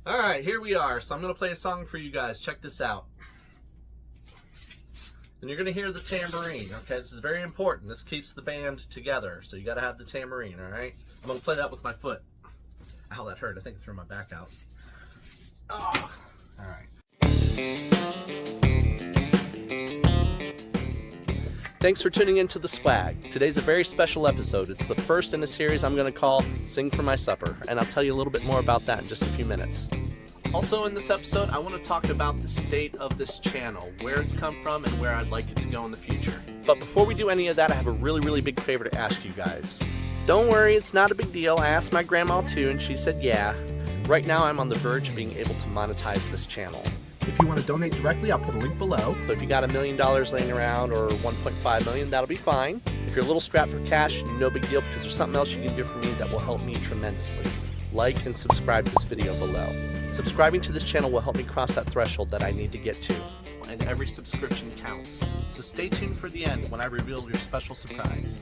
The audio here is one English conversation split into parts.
Alright, here we are. So I'm going to play a song for you guys. Check this out. And you're going to hear the tambourine, okay? This is very important. This keeps the band together. So you got to have the tambourine, alright? I'm going to play that with my foot. Ow, that hurt. I think I threw my back out. Oh. Alright. Thanks for tuning in to The Swag. Today's a very special episode. It's the first in a series I'm going to call Sing for My Supper, and I'll tell you a little bit more about that in just a few minutes. Also in this episode, I want to talk about the state of this channel, where it's come from and where I'd like it to go in the future. But before we do any of that, I have a really big favor to ask you guys. Don't worry, it's not a big deal. I asked my grandma too, and she said yeah. Right now I'm on the verge of being able to monetize this channel. If you want to donate directly, I'll put a link below. So if you got $1 million laying around or 1.5 million, that'll be fine. If you're a little strapped for cash, no big deal, because there's something else you can do for me that will help me tremendously. Like and subscribe to this video below. Subscribing to this channel will help me cross that threshold that I need to get to. And every subscription counts. So stay tuned for the end when I reveal your special surprise.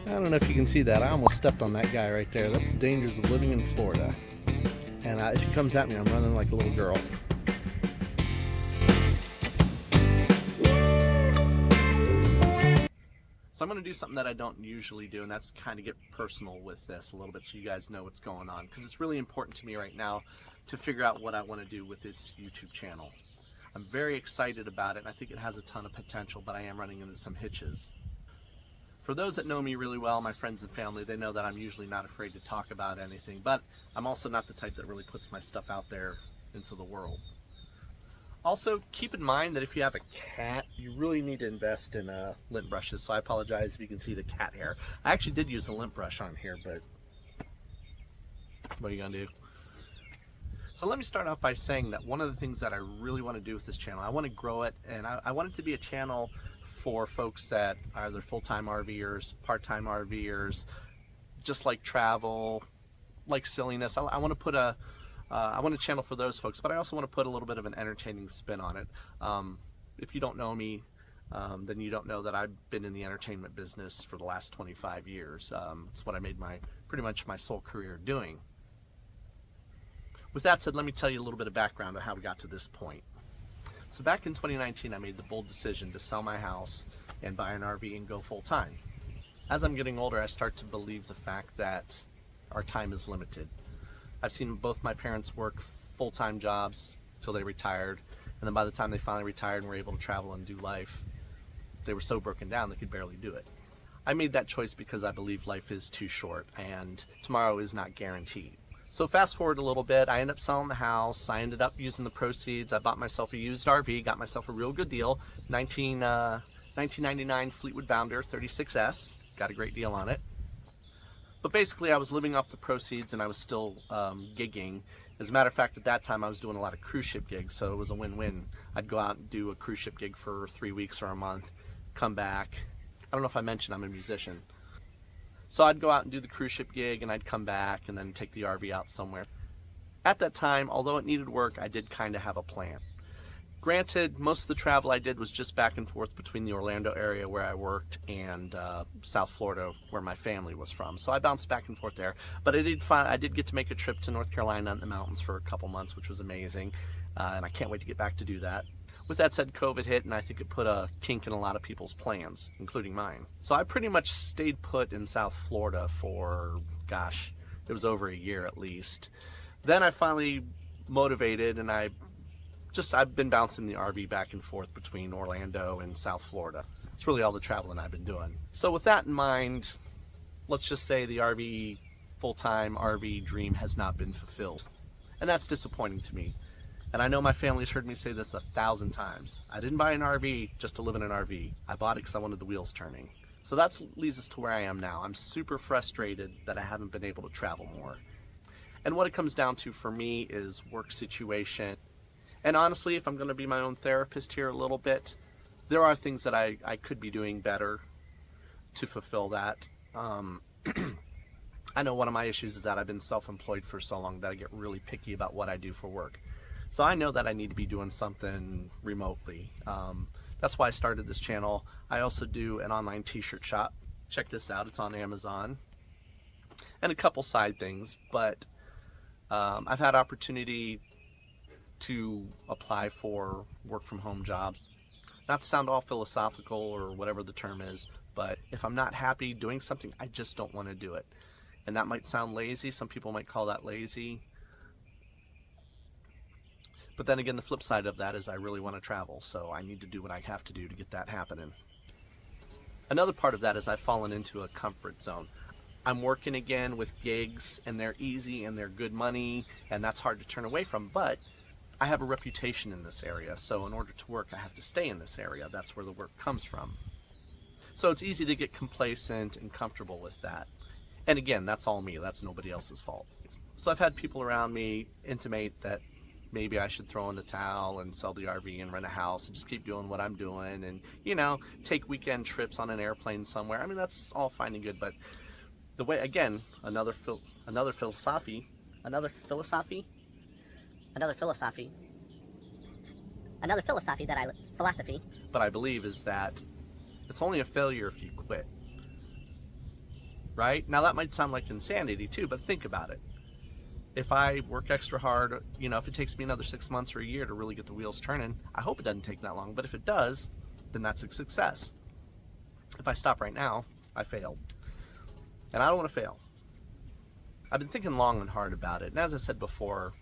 I don't know if you can see that. I almost stepped on that guy right there. That's the dangers of living in Florida. And if he comes at me, I'm running like a little girl. So I'm going to do something that I don't usually do, and that's kind of get personal with this a little bit so you guys know what's going on. Because it's really important to me right now to figure out what I want to do with this YouTube channel. I'm very excited about it, and I think it has a ton of potential, but I am running into some hitches. For those that know me really well, my friends and family, they know that I'm usually not afraid to talk about anything, but I'm also not the type that really puts my stuff out there into the world. Also, keep in mind that if you have a cat, you really need to invest in lint brushes, so I apologize if you can see the cat hair. I actually did use the lint brush on here, but what are you gonna do? So let me start off by saying that one of the things that I really want to do with this channel, I want to grow it, and I want it to be a channel for folks that are either full-time RVers, part-time RVers, just like travel, like silliness. I want to put I want a channel for those folks, but I also want to put a little bit of an entertaining spin on it. If you don't know me, then you don't know that I've been in the entertainment business for the last 25 years. It's what I made pretty much my sole career doing. With that said, let me tell you a little bit of background on how we got to this point. So back in 2019, I made the bold decision to sell my house and buy an RV and go full-time. As I'm getting older, I start to believe the fact that our time is limited. I've seen both my parents work full-time jobs till they retired, and then by the time they finally retired and were able to travel and do life, they were so broken down they could barely do it. I made that choice because I believe life is too short and tomorrow is not guaranteed. So fast forward a little bit, I ended up selling the house. I ended up using the proceeds. I bought myself a used RV, got myself a real good deal, 1999 Fleetwood Bounder 36S, got a great deal on it. But basically I was living off the proceeds and I was still gigging. As a matter of fact, at that time I was doing a lot of cruise ship gigs, so it was a win-win. I'd go out and do a cruise ship gig for 3 weeks or a month, come back. I don't know if I mentioned I'm a musician. So I'd go out and do the cruise ship gig and I'd come back and then take the RV out somewhere. At that time, although it needed work, I did kind of have a plan. Granted, most of the travel I did was just back and forth between the Orlando area where I worked and South Florida where my family was from. So I bounced back and forth there. But I did get to make a trip to North Carolina in the mountains for a couple months, which was amazing. And I can't wait to get back to do that. With that said, COVID hit, and I think it put a kink in a lot of people's plans, including mine. So I pretty much stayed put in South Florida for, gosh, it was over a year at least. Then I finally motivated, and I've been bouncing the RV back and forth between Orlando and South Florida. It's really all the traveling I've been doing. So with that in mind, let's just say the full-time RV dream has not been fulfilled. And that's disappointing to me. And I know my family's heard me say this 1,000 times. I didn't buy an RV just to live in an RV. I bought it because I wanted the wheels turning. So that leads us to where I am now. I'm super frustrated that I haven't been able to travel more. And what it comes down to for me is work situation. And honestly, if I'm going to be my own therapist here a little bit, there are things that I could be doing better to fulfill that. I know one of my issues is that I've been self-employed for so long that I get really picky about what I do for work. So I know that I need to be doing something remotely. That's why I started this channel. I also do an online t-shirt shop. Check this out, it's on Amazon. And a couple side things, but I've had opportunity to apply for work from home jobs. Not to sound all philosophical or whatever the term is, but if I'm not happy doing something, I just don't want to do it. And that might sound lazy. Some people might call that lazy. But then again, the flip side of that is I really want to travel, so I need to do what I have to do to get that happening. Another part of that is I've fallen into a comfort zone. I'm working again with gigs, and they're easy and they're good money, and that's hard to turn away from, but I have a reputation in this area, so in order to work, I have to stay in this area. That's where the work comes from. So it's easy to get complacent and comfortable with that. And again, that's all me. That's nobody else's fault. So I've had people around me intimate that maybe I should throw in the towel and sell the RV and rent a house and just keep doing what I'm doing and, you know, take weekend trips on an airplane somewhere. I mean, that's all fine and good, but the way, again, another philosophy but I believe is that it's only a failure if you quit. Right? Now that might sound like insanity too, but think about it. If I work extra hard, you know, if it takes me another 6 months or a year to really get the wheels turning, I hope it doesn't take that long, but if it does, then that's a success. If I stop right now, I failed. And I don't want to fail. I've been thinking long and hard about it, and as I said before,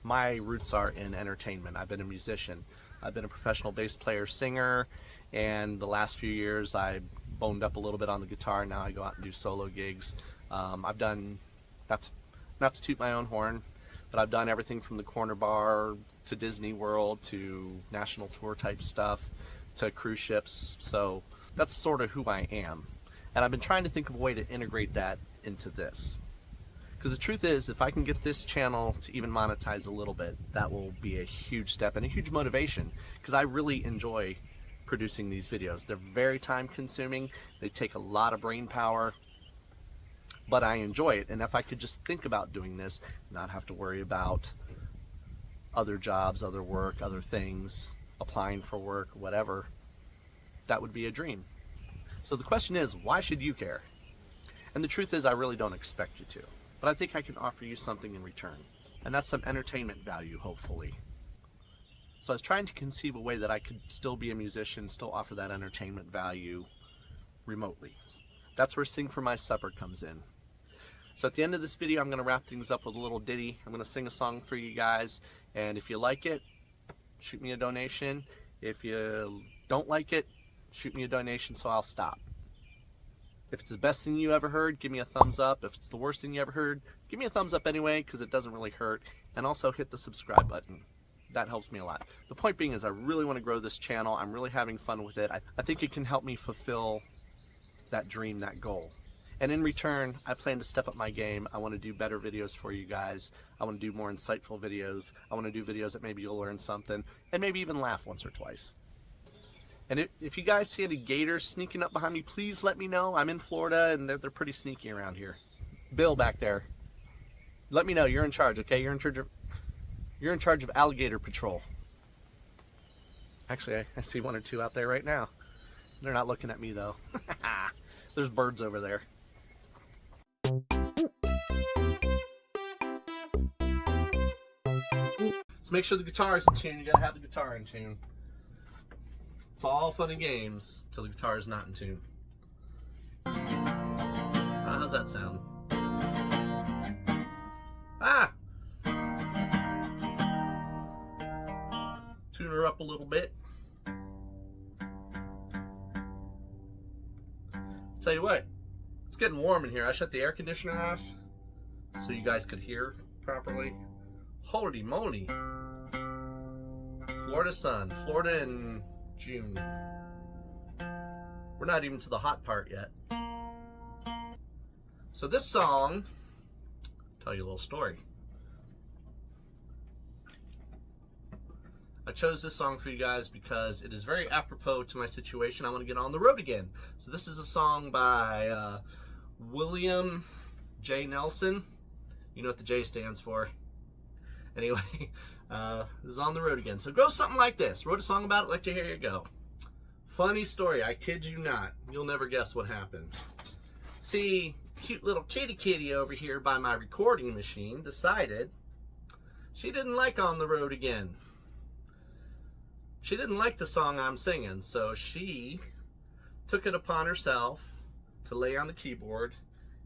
my roots are in entertainment. I've been a musician. I've been a professional bass player, singer, and the last few years I boned up a little bit on the guitar. Now I go out and do solo gigs. I've done, not to toot my own horn, but I've done everything from the corner bar to Disney World to national tour type stuff to cruise ships. So that's sort of who I am. And I've been trying to think of a way to integrate that into this. Because the truth is, if I can get this channel to even monetize a little bit, that will be a huge step and a huge motivation, because I really enjoy producing these videos. They're very time consuming, they take a lot of brain power, but I enjoy it. And if I could just think about doing this, not have to worry about other jobs, other work, other things, applying for work, whatever, that would be a dream. So the question is, why should you care? And the truth is, I really don't expect you to. But I think I can offer you something in return. And that's some entertainment value, hopefully. So I was trying to conceive a way that I could still be a musician, still offer that entertainment value remotely. That's where Sing for My Supper comes in. So at the end of this video, I'm going to wrap things up with a little ditty. I'm going to sing a song for you guys. And if you like it, shoot me a donation. If you don't like it, shoot me a donation so I'll stop. If it's the best thing you ever heard, give me a thumbs up. If it's the worst thing you ever heard, give me a thumbs up anyway, because it doesn't really hurt. And also hit the subscribe button. That helps me a lot. The point being is I really want to grow this channel. I'm really having fun with it. I think it can help me fulfill that dream, that goal. And in return, I plan to step up my game. I want to do better videos for you guys. I want to do more insightful videos. I want to do videos that maybe you'll learn something and maybe even laugh once or twice. And if you guys see any gators sneaking up behind me, please let me know. I'm in Florida, and they're pretty sneaky around here. Bill back there, let me know. You're in charge, okay? You're in charge of alligator patrol. Actually, I see one or two out there right now. They're not looking at me, though. There's birds over there. So make sure the guitar is in tune. You gotta have the guitar in tune. It's all fun and games till the guitar is not in tune. How's that sound? Ah! Tune her up a little bit. Tell you what, it's getting warm in here. I shut the air conditioner off so you guys could hear properly. Holy moly. Florida sun. Florida in June. We're not even to the hot part yet. So this song, I'll tell you a little story. I chose this song for you guys because it is very apropos to my situation. I want to get on the road again. So this is a song by William J. Nelson. You know what the J stands for. Anyway, this is On the Road Again. So go something like this. Wrote a song about it, like to hear it go. Funny story, I kid you not. You'll never guess what happened. See, cute little kitty over here by my recording machine decided she didn't like On the Road Again. She didn't like the song I'm singing, so she took it upon herself to lay on the keyboard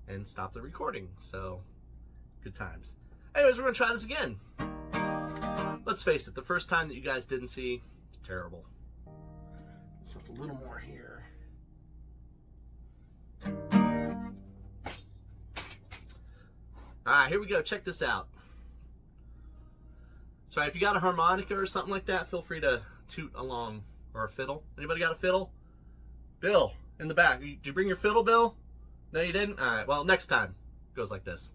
and stop the recording. So, good times. Anyways, we're gonna try this again. Let's face it, the first time that you guys didn't see, it's terrible. Myself a little more here. Alright, here we go. Check this out. So if you got a harmonica or something like that, feel free to toot along. Or a fiddle. Anybody got a fiddle? Bill, in the back. Did you bring your fiddle, Bill? No, you didn't? Alright, well, next time. It goes like this.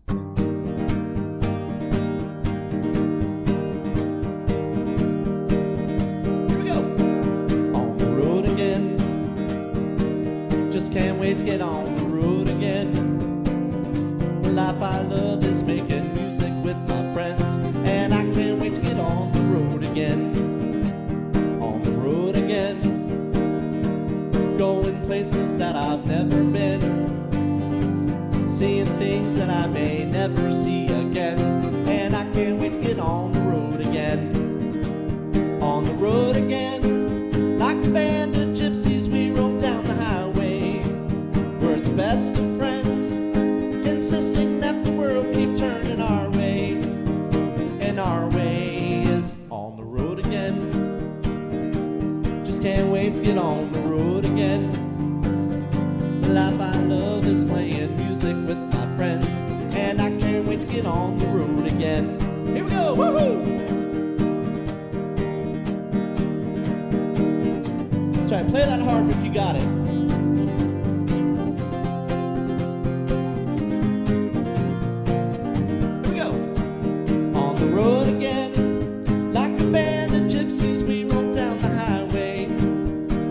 Can't wait to get on the road again. The life I love is making music with my friends, and I can't wait to get on the road again. On the road again. Going places that I've never been, seeing things that I may never see again, and I can't wait to get on the road again. On the road again. Like a band of gypsies we roam down the highway. We're the best of friends, insisting that the world keep turning our way. And our way is on the road again. Just can't wait to get on the road again. The life I love is playing music with my friends, and I can't wait to get on the road again. Here we go, woohoo! That's right, play that harp if you got it. Road again, like a band of gypsies we roam down the highway.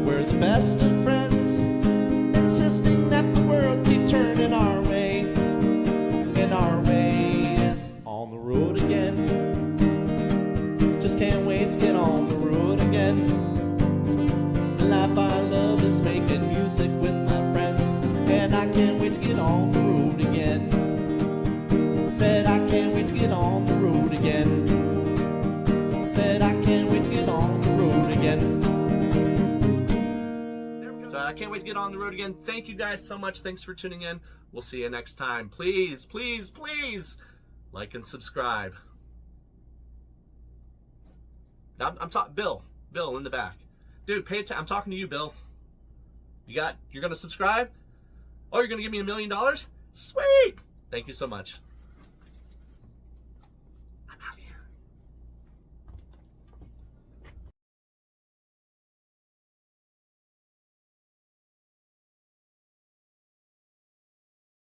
We're the best of friends, insisting that the world keep turning our way. And our way is on the road again. Just can't wait to get on the road again. The life I love is making music with my friends, and I can't wait to get on the road again. Said I can't wait to get on the road again. Said I can't wait to get on the road again. So I can't wait to get on the road again. Thank you guys so much. Thanks for tuning in. We'll see you next time. Please, please, please like and subscribe. I'm talking Bill in the back. Dude, pay attention. I'm talking to you, Bill. You're gonna subscribe? Oh, you're gonna give me $1 million? Sweet! Thank you so much.